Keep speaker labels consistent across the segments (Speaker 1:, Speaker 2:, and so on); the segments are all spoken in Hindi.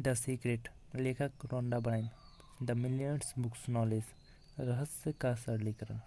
Speaker 1: द सीक्रेट, लेखक Rhonda Byrne. The millions books knowledge, रहस्य का सरलीकरण।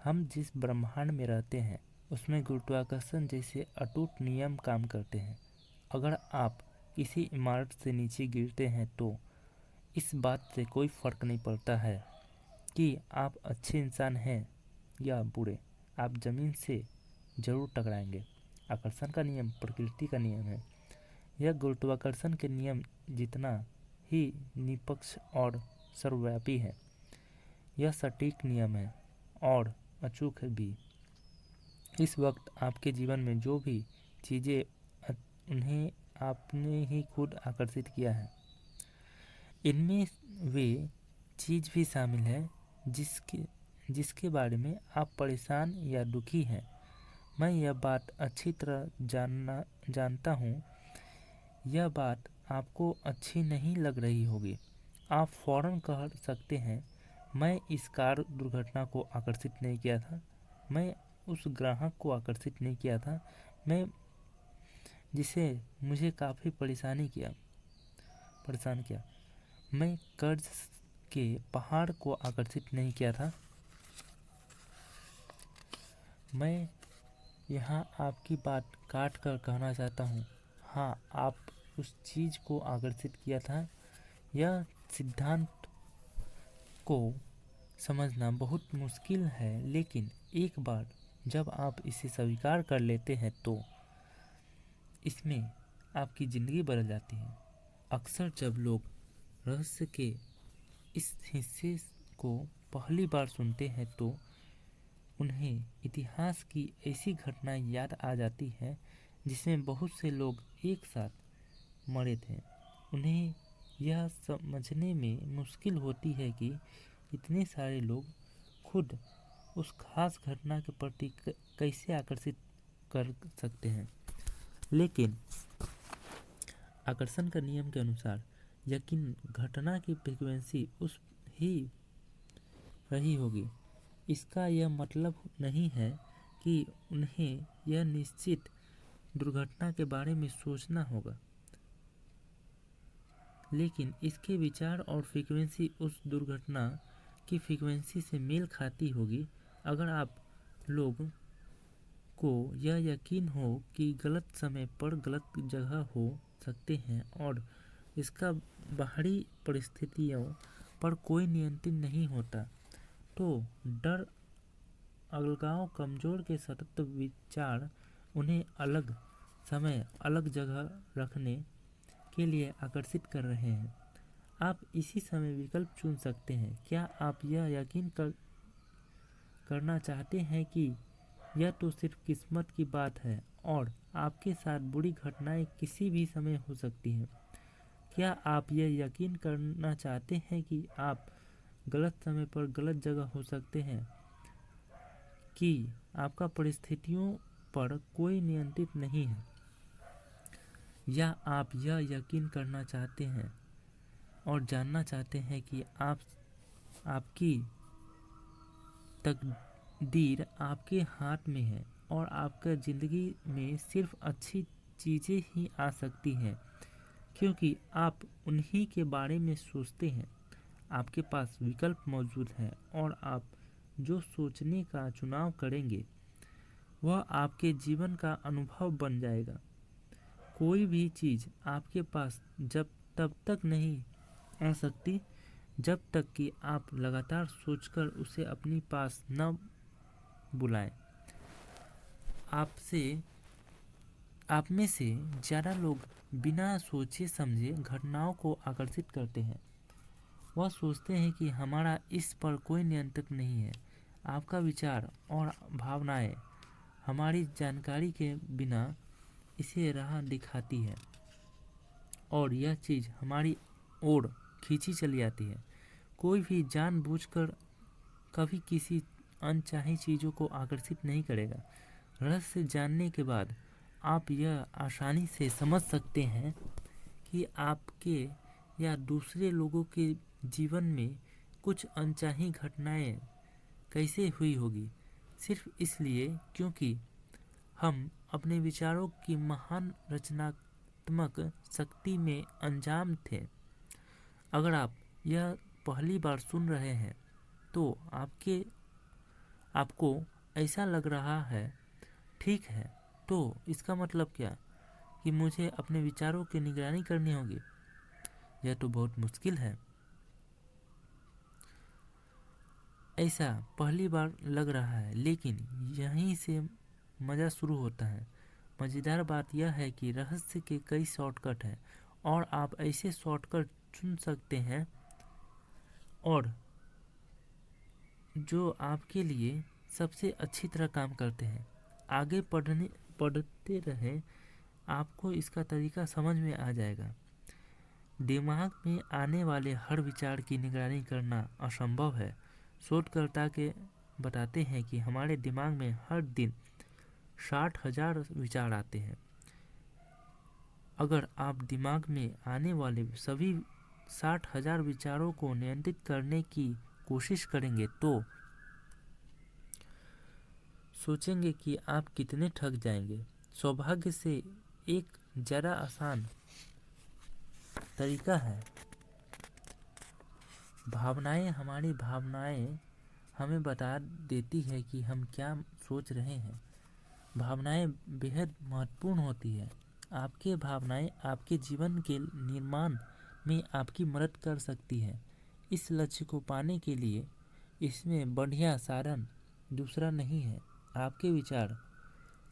Speaker 1: हम जिस ब्रह्मांड में रहते हैं उसमें गुरुत्वाकर्षण जैसे अटूट नियम काम करते हैं। अगर आप किसी इमारत से नीचे गिरते हैं तो इस बात से कोई फर्क नहीं पड़ता है कि आप अच्छे इंसान हैं या बुरे, आप जमीन से जरूर टकराएंगे। आकर्षण का नियम प्रकृति का नियम है। यह गुरुत्वाकर्षण के नियम जितना ही निष्पक्ष और सर्वव्यापी है। यह सटीक नियम है और अचूक भी। इस वक्त आपके जीवन में जो भी चीज़ें उन्हें आपने ही खुद आकर्षित किया है। इनमें वे चीज़ भी शामिल है जिसके बारे में आप परेशान या दुखी हैं। मैं यह बात अच्छी तरह जानता हूँ। यह बात आपको अच्छी नहीं लग रही होगी। आप फौरन कह सकते हैं, मैं इस कार दुर्घटना को आकर्षित नहीं किया था, मैं उस ग्राहक को आकर्षित नहीं किया था, मैं जिसे मुझे काफ़ी परेशान किया, मैं कर्ज के पहाड़ को आकर्षित नहीं किया था। मैं यहाँ आपकी बात काट कर कहना चाहता हूँ, हाँ, आप उस चीज़ को आकर्षित किया था। यह सिद्धांत को समझना बहुत मुश्किल है, लेकिन एक बार जब आप इसे स्वीकार कर लेते हैं तो इसमें आपकी ज़िंदगी बदल जाती है। अक्सर जब लोग रहस्य के इस हिस्से को पहली बार सुनते हैं तो उन्हें इतिहास की ऐसी घटनाएं याद आ जाती हैं जिसमें बहुत से लोग एक साथ मरे थे। उन्हें यह समझने में मुश्किल होती है कि इतने सारे लोग खुद उस खास घटना के प्रति कैसे आकर्षित कर सकते हैं। लेकिन आकर्षण का नियम के अनुसार यकीन घटना की फ्रीक्वेंसी उस ही रही होगी। इसका यह मतलब नहीं है कि उन्हें यह निश्चित दुर्घटना के बारे में सोचना होगा, लेकिन इसके विचार और फ्रीक्वेंसी उस दुर्घटना की फ्रीक्वेंसी से मेल खाती होगी। अगर आप लोग को यह यकीन हो कि गलत समय पर गलत जगह हो सकते हैं और इसका बाहरी परिस्थितियों पर कोई नियंत्रण नहीं होता, तो डर, अलगाव, कमजोर के सतत विचार उन्हें अलग समय अलग जगह रखने के लिए आकर्षित कर रहे हैं। आप इसी समय विकल्प चुन सकते हैं। क्या आप यह यकीन करना चाहते हैं कि यह तो सिर्फ किस्मत की बात है और आपके साथ बुरी घटनाएं किसी भी समय हो सकती हैं? क्या आप यह यकीन करना चाहते हैं कि आप गलत समय पर गलत जगह हो सकते हैं, कि आपका परिस्थितियों पर कोई नियंत्रण नहीं है? या आप यह यकीन करना चाहते हैं और जानना चाहते हैं कि आपकी तकदीर आपके हाथ में है और आपका ज़िंदगी में सिर्फ अच्छी चीज़ें ही आ सकती हैं क्योंकि आप उन्हीं के बारे में सोचते हैं? आपके पास विकल्प मौजूद हैं और आप जो सोचने का चुनाव करेंगे वह आपके जीवन का अनुभव बन जाएगा। कोई भी चीज़ आपके पास तब तक नहीं आ सकती जब तक कि आप लगातार सोचकर उसे अपने पास न बुलाएं। आप में से ज़्यादा लोग बिना सोचे समझे घटनाओं को आकर्षित करते हैं। वह सोचते हैं कि हमारा इस पर कोई नियंत्रण नहीं है। आपका विचार और भावनाएं हमारी जानकारी के बिना इसे राह दिखाती है और यह चीज़ हमारी ओर खींची चली आती है। कोई भी जानबूझकर कभी किसी अनचाही चीज़ों को आकर्षित नहीं करेगा। रहस्य जानने के बाद आप यह आसानी से समझ सकते हैं कि आपके या दूसरे लोगों के जीवन में कुछ अनचाही घटनाएं कैसे हुई होगी, सिर्फ इसलिए क्योंकि हम अपने विचारों की महान रचनात्मक भावनात्मक शक्ति में अंजाम थे। अगर आप यह पहली बार सुन रहे हैं तो आपको ऐसा लग रहा है, ठीक है, तो इसका मतलब क्या कि मुझे अपने विचारों की निगरानी करनी होगी? यह तो बहुत मुश्किल है। ऐसा पहली बार लग रहा है, लेकिन यहीं से मज़ा शुरू होता है। मज़ेदार बात यह है कि रहस्य के कई शॉर्टकट हैं और आप ऐसे शॉर्टकट चुन सकते हैं और जो आपके लिए सबसे अच्छी तरह काम करते हैं। आगे पढ़ते रहें, आपको इसका तरीका समझ में आ जाएगा। दिमाग में आने वाले हर विचार की निगरानी करना असंभव है। शोधकर्ता के बताते हैं कि हमारे दिमाग में हर दिन 60,000 विचार आते हैं। अगर आप दिमाग में आने वाले सभी 60,000 विचारों को नियंत्रित करने की कोशिश करेंगे तो सोचेंगे कि आप कितने थक जाएंगे। सौभाग्य से एक ज़रा आसान तरीका है। हमारी भावनाएं हमें बता देती है कि हम क्या सोच रहे हैं। भावनाएं बेहद महत्वपूर्ण होती है। आपके भावनाएं आपके जीवन के निर्माण में आपकी मदद कर सकती है। इस लक्ष्य को पाने के लिए इसमें बढ़िया साधन दूसरा नहीं है। आपके विचार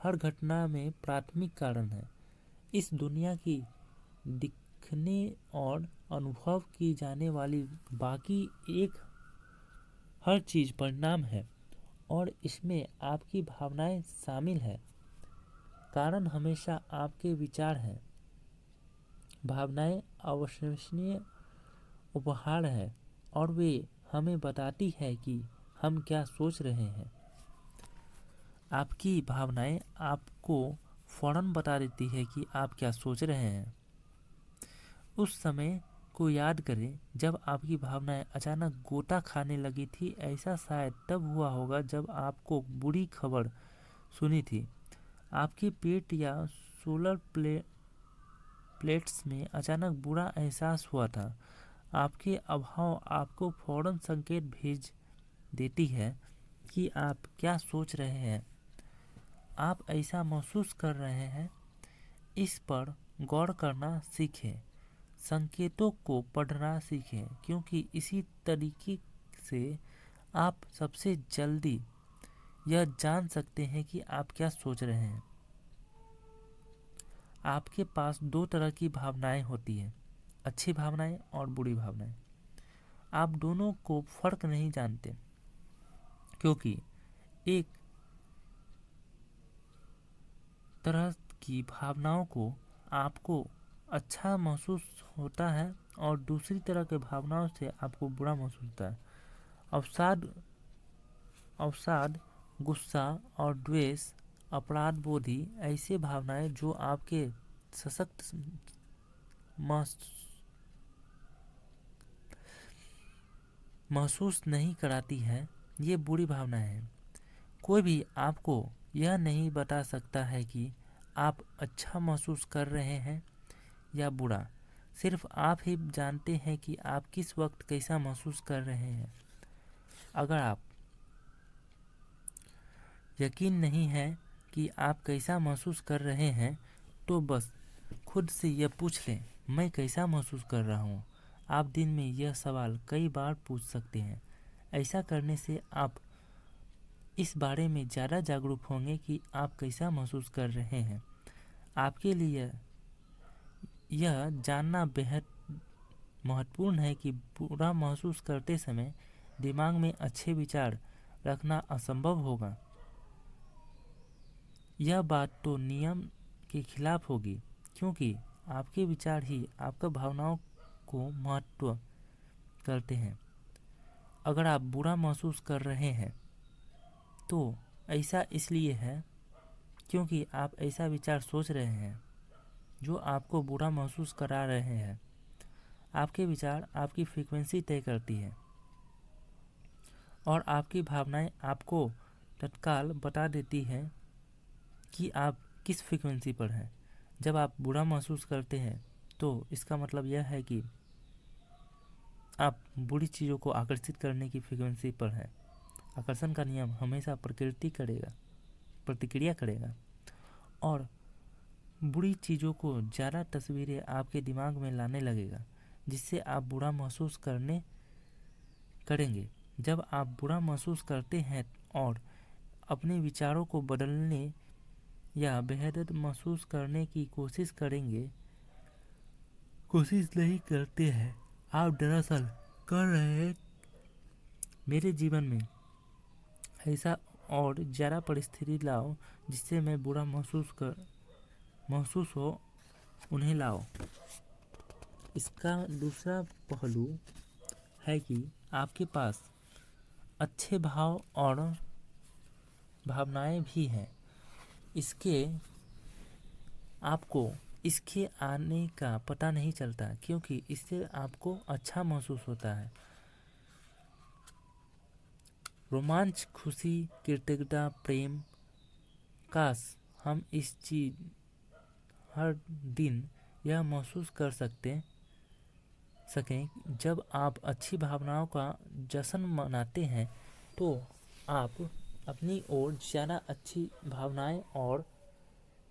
Speaker 1: हर घटना में प्राथमिक कारण है। इस दुनिया की दिखने और अनुभव की जाने वाली बाकी एक हर चीज़ परिणाम है और इसमें आपकी भावनाएं शामिल है। कारण हमेशा आपके विचार हैं। भावनाएं अविश्वसनीय उपहार है और वे हमें बताती है कि हम क्या सोच रहे हैं। आपकी भावनाएं आपको फौरन बता देती है कि आप क्या सोच रहे हैं। उस समय को याद करें जब आपकी भावनाएं अचानक गोता खाने लगी थी। ऐसा शायद तब हुआ होगा जब आपको बुरी खबर सुनी थी। आपके पेट या सोलर प्लेट्स में अचानक बुरा एहसास हुआ था। आपके अभाव आपको फौरन संकेत भेज देती है कि आप क्या सोच रहे हैं। आप ऐसा महसूस कर रहे हैं, इस पर गौर करना सीखें। संकेतों को पढ़ना सीखें, क्योंकि इसी तरीके से आप सबसे जल्दी यह जान सकते हैं कि आप क्या सोच रहे हैं। आपके पास दो तरह की भावनाएं होती हैं, अच्छी भावनाएं और बुरी भावनाएं। आप दोनों को फर्क नहीं जानते, क्योंकि एक तरह की भावनाओं को आपको अच्छा महसूस होता है और दूसरी तरह के भावनाओं से आपको बुरा महसूस होता है। अवसाद, गुस्सा और द्वेष, अपराध बोधी ऐसे भावनाएं जो आपके सशक्त महसूस नहीं कराती है, ये बुरी भावनाएं हैं। कोई भी आपको यह नहीं बता सकता है कि आप अच्छा महसूस कर रहे हैं या बुरा। सिर्फ आप ही जानते हैं कि आप किस वक्त कैसा महसूस कर रहे हैं। अगर आप यकीन नहीं है कि आप कैसा महसूस कर रहे हैं तो बस खुद से यह पूछ लें, मैं कैसा महसूस कर रहा हूँ। आप दिन में यह सवाल कई बार पूछ सकते हैं। ऐसा करने से आप इस बारे में ज़्यादा जागरूक होंगे कि आप कैसा महसूस कर रहे हैं। आपके लिए यह जानना बेहद महत्वपूर्ण है कि बुरा महसूस करते समय दिमाग में अच्छे विचार रखना असंभव होगा। यह बात तो नियम के खिलाफ होगी, क्योंकि आपके विचार ही आपकी भावनाओं को महत्व करते हैं। अगर आप बुरा महसूस कर रहे हैं तो ऐसा इसलिए है क्योंकि आप ऐसा विचार सोच रहे हैं जो आपको बुरा महसूस करा रहे हैं। आपके विचार आपकी फ्रीक्वेंसी तय करती है और आपकी भावनाएं आपको तत्काल बता देती हैं कि आप किस फ्रीक्वेंसी पर हैं। जब आप बुरा महसूस करते हैं तो इसका मतलब यह है कि आप बुरी चीज़ों को आकर्षित करने की फ्रीक्वेंसी पर हैं। आकर्षण का नियम हमेशा प्रतिक्रिया करेगा और बुरी चीज़ों को ज़्यादा तस्वीरें आपके दिमाग में लाने लगेगा, जिससे आप बुरा महसूस करेंगे। जब आप बुरा महसूस करते हैं और अपने विचारों को बदलने या बेहतर महसूस करने की कोशिश नहीं करते हैं, आप दरअसल कर रहे हैं। मेरे जीवन में ऐसा और ज़्यादा परिस्थिति लाओ जिससे मैं बुरा महसूस हो, उन्हें लाओ। इसका दूसरा पहलू है कि आपके पास अच्छे भाव और भावनाएं भी हैं। आपको इसके आने का पता नहीं चलता क्योंकि इससे आपको अच्छा महसूस होता है। रोमांच, खुशी, कृतज्ञता, प्रेम, काश हम इस चीज हर दिन यह महसूस कर सकें। जब आप अच्छी भावनाओं का जश्न मनाते हैं तो आप अपनी ओर ज़्यादा अच्छी भावनाएं और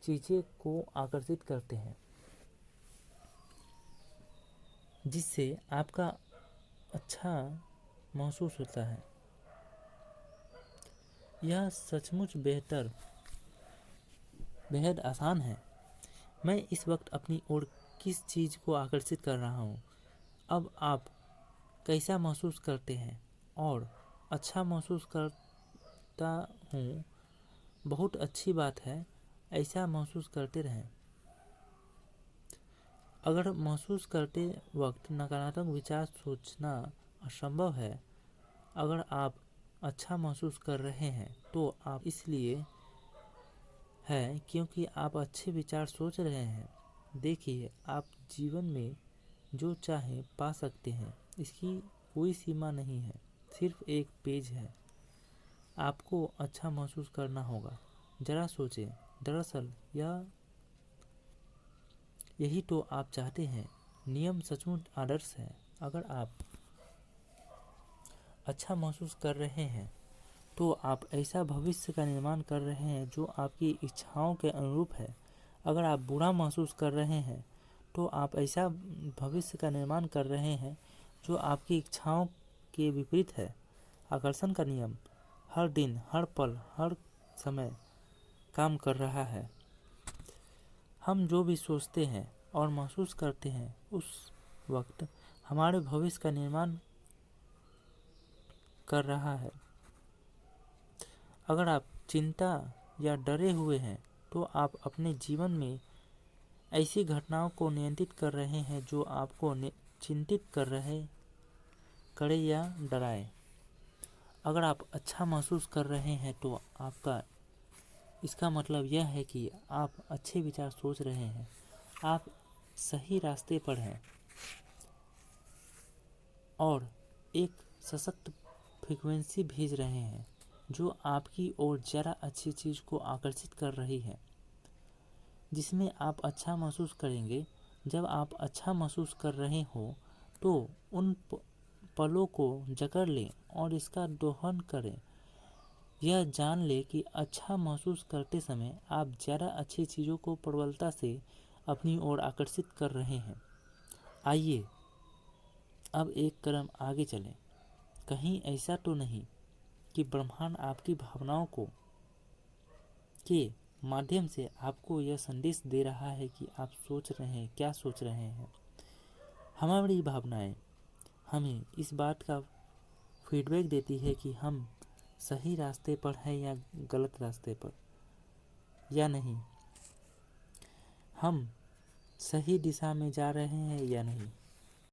Speaker 1: चीज़ें को आकर्षित करते हैं, जिससे आपका अच्छा महसूस होता है। यह सचमुच बेहद आसान है। मैं इस वक्त अपनी ओर किस चीज़ को आकर्षित कर रहा हूँ। अब आप कैसा महसूस करते हैं? और अच्छा महसूस करता हूँ, बहुत अच्छी बात है, ऐसा महसूस करते रहें। अगर महसूस करते वक्त नकारात्मक विचार सोचना असंभव है, अगर आप अच्छा महसूस कर रहे हैं तो आप इसलिए है क्योंकि आप अच्छे विचार सोच रहे हैं। देखिए, आप जीवन में जो चाहें पा सकते हैं। इसकी कोई सीमा नहीं है, सिर्फ एक पेज है। आपको अच्छा महसूस करना होगा। जरा सोचें, दरअसल यही तो आप चाहते हैं। नियम सचमुच आदर्श है। अगर आप अच्छा महसूस कर रहे हैं तो आप ऐसा भविष्य का निर्माण कर रहे हैं जो आपकी इच्छाओं के अनुरूप है। अगर आप बुरा महसूस कर रहे हैं तो आप ऐसा भविष्य का निर्माण कर रहे हैं जो आपकी इच्छाओं के विपरीत है। आकर्षण का नियम हर दिन, हर पल, हर समय काम कर रहा है। हम जो भी सोचते हैं और महसूस करते हैं उस वक्त हमारे भविष्य का निर्माण कर रहा है। अगर आप चिंता या डरे हुए हैं तो आप अपने जीवन में ऐसी घटनाओं को नियंत्रित कर रहे हैं जो आपको चिंतित करे या डराए। अगर आप अच्छा महसूस कर रहे हैं तो इसका मतलब यह है कि आप अच्छे विचार सोच रहे हैं। आप सही रास्ते पर हैं और एक सशक्त फ्रीक्वेंसी भेज रहे हैं जो आपकी ओर ज़्यादा अच्छी चीज़ को आकर्षित कर रही है, जिसमें आप अच्छा महसूस करेंगे। जब आप अच्छा महसूस कर रहे हो तो उन पलों को जकड़ लें और इसका दोहन करें। यह जान ले कि अच्छा महसूस करते समय आप ज़्यादा अच्छी चीज़ों को प्रबलता से अपनी ओर आकर्षित कर रहे हैं। आइए अब एक कदम आगे चलें। कहीं ऐसा तो नहीं कि ब्रह्मांड आपकी भावनाओं के माध्यम से आपको यह संदेश दे रहा है कि आप क्या सोच रहे हैं। हमारी भावनाएं हमें इस बात का फीडबैक देती है कि हम सही रास्ते पर हैं या गलत रास्ते पर या नहीं, हम सही दिशा में जा रहे हैं या नहीं।